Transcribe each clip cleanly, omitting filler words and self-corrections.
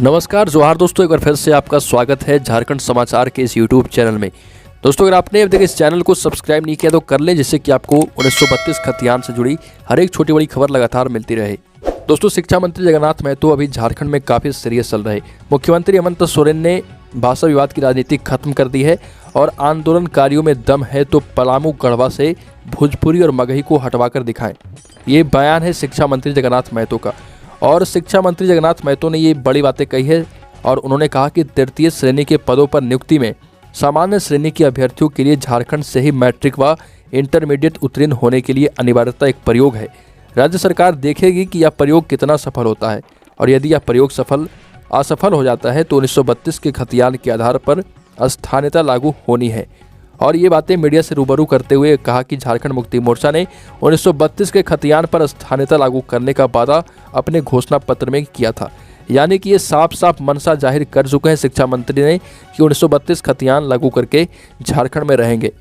नमस्कार जोहार दोस्तों, एक बार फिर से आपका स्वागत है झारखंड समाचार के इस यूट्यूब चैनल में। दोस्तों, अगर आपने अब तक इस चैनल को सब्सक्राइब नहीं किया तो कर लें, जिससे कि आपको 1932 खतियान से जुड़ी हर एक छोटी बड़ी खबर लगातार मिलती रहे। दोस्तों, शिक्षा मंत्री जगन्नाथ महतो अभी झारखंड में काफ़ी सीरियस चल रहे। मुख्यमंत्री हेमंत सोरेन ने भाषा विवाद की राजनीति खत्म कर दी है और आंदोलनकारियों में दम है तो पलामू गढ़वा से भोजपुरी और मगही को हटवा कर दिखाएं। ये बयान है शिक्षा मंत्री जगन्नाथ महतो का। और शिक्षा मंत्री जगन्नाथ महतो ने ये बड़ी बातें कही है और उन्होंने कहा कि तृतीय श्रेणी के पदों पर नियुक्ति में सामान्य श्रेणी के अभ्यर्थियों के लिए झारखंड से ही मैट्रिक व इंटरमीडिएट उत्तीर्ण होने के लिए अनिवार्यता एक प्रयोग है। राज्य सरकार देखेगी कि यह प्रयोग कितना सफल होता है और यदि यह प्रयोग असफल हो जाता है तो 1932 के खतियान के आधार पर स्थानीयता लागू होनी है। और ये बातें मीडिया से रूबरू करते हुए कहा कि झारखंड मुक्ति मोर्चा ने 1932 के खतियान पर स्थानीयता लागू करने का वादा अपने घोषणा पत्र में किया था। यानी कि ये साफ साफ मनसा जाहिर कर चुके हैं शिक्षा मंत्री ने कि 1932 खतियान लागू करके झारखंड में रहेंगे।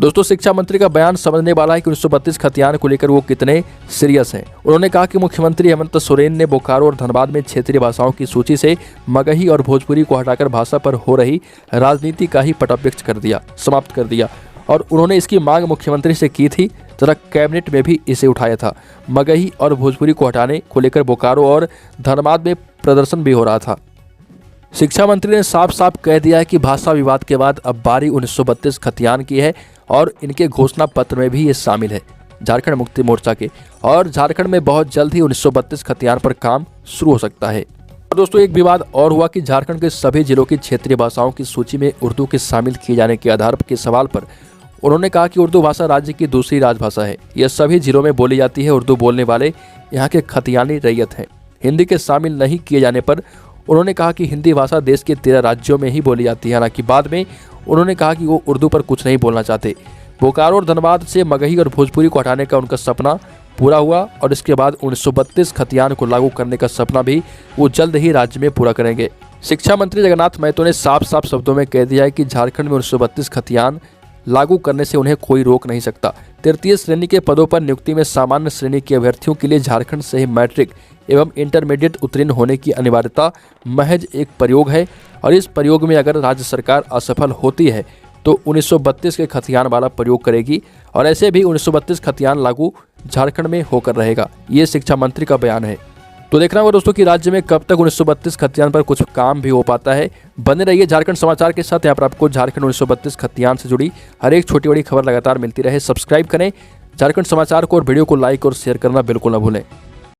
दोस्तों, शिक्षा मंत्री का बयान समझने वाला है कि 1932 खतियान को लेकर वो कितने सीरियस हैं। उन्होंने कहा कि मुख्यमंत्री हेमंत सोरेन ने बोकारो और धनबाद में क्षेत्रीय भाषाओं की सूची से मगही और भोजपुरी को हटाकर भाषा पर हो रही राजनीति का ही पटाक्षेप समाप्त कर दिया। और उन्होंने इसकी मांग मुख्यमंत्री से की थी तथा कैबिनेट में भी इसे उठाया था। मगही और भोजपुरी को हटाने को लेकर बोकारो और धनबाद में प्रदर्शन भी हो रहा था। शिक्षा मंत्री ने साफ साफ कह दिया है कि भाषा विवाद के बाद अब बारी 1932 खतियान की है और इनके घोषणा पत्र में भी ये शामिल है झारखंड मुक्ति मोर्चा के। और झारखंड में बहुत जल्द ही 1932 खतियान पर काम शुरू हो सकता है। और दोस्तों, एक विवाद और हुआ कि झारखंड के सभी जिलों की क्षेत्रीय भाषाओं की सूची में उर्दू के शामिल किए जाने के आधार के सवाल पर उन्होंने कहा कि उर्दू भाषा राज्य की दूसरी राजभाषा है। यह सभी जिलों में बोली जाती है। उर्दू बोलने वाले यहाँ के खतियानी रैयत हैं। हिंदी के शामिल नहीं किए जाने पर उन्होंने कहा कि हिंदी भाषा देश के 13 राज्यों में ही बोली जाती है। हालांकि बाद में उन्होंने कहा कि वो उर्दू पर कुछ नहीं बोलना चाहते। बोकारो और धनबाद से मगही और भोजपुरी को हटाने का उनका सपना पूरा हुआ और इसके बाद 1932 खतियान को लागू करने का सपना भी वो जल्द ही राज्य में पूरा करेंगे। शिक्षा मंत्री जगन्नाथ महतो ने साफ साफ शब्दों में कह दिया है कि झारखंड में 1932 खतियान लागू करने से उन्हें कोई रोक नहीं सकता। तृतीय श्रेणी के पदों पर नियुक्ति में सामान्य श्रेणी के अभ्यर्थियों के लिए झारखंड से ही मैट्रिक एवं इंटरमीडिएट उत्तीर्ण होने की अनिवार्यता महज एक प्रयोग है। और इस प्रयोग में अगर राज्य सरकार असफल होती है तो 1932 के खतियान वाला प्रयोग करेगी और ऐसे भी 1932 खतियान लागू झारखंड में होकर रहेगा। ये शिक्षा मंत्री का बयान है। तो देखना होगा दोस्तों कि राज्य में कब तक 1932 खतियान पर कुछ काम भी हो पाता है। बने रहिए झारखंड समाचार के साथ। यहाँ पर आपको झारखंड 1932 खतियान से जुड़ी हर एक छोटी बड़ी खबर लगातार मिलती रहे। सब्सक्राइब करें झारखंड समाचार को और वीडियो को लाइक और शेयर करना बिल्कुल न भूलें।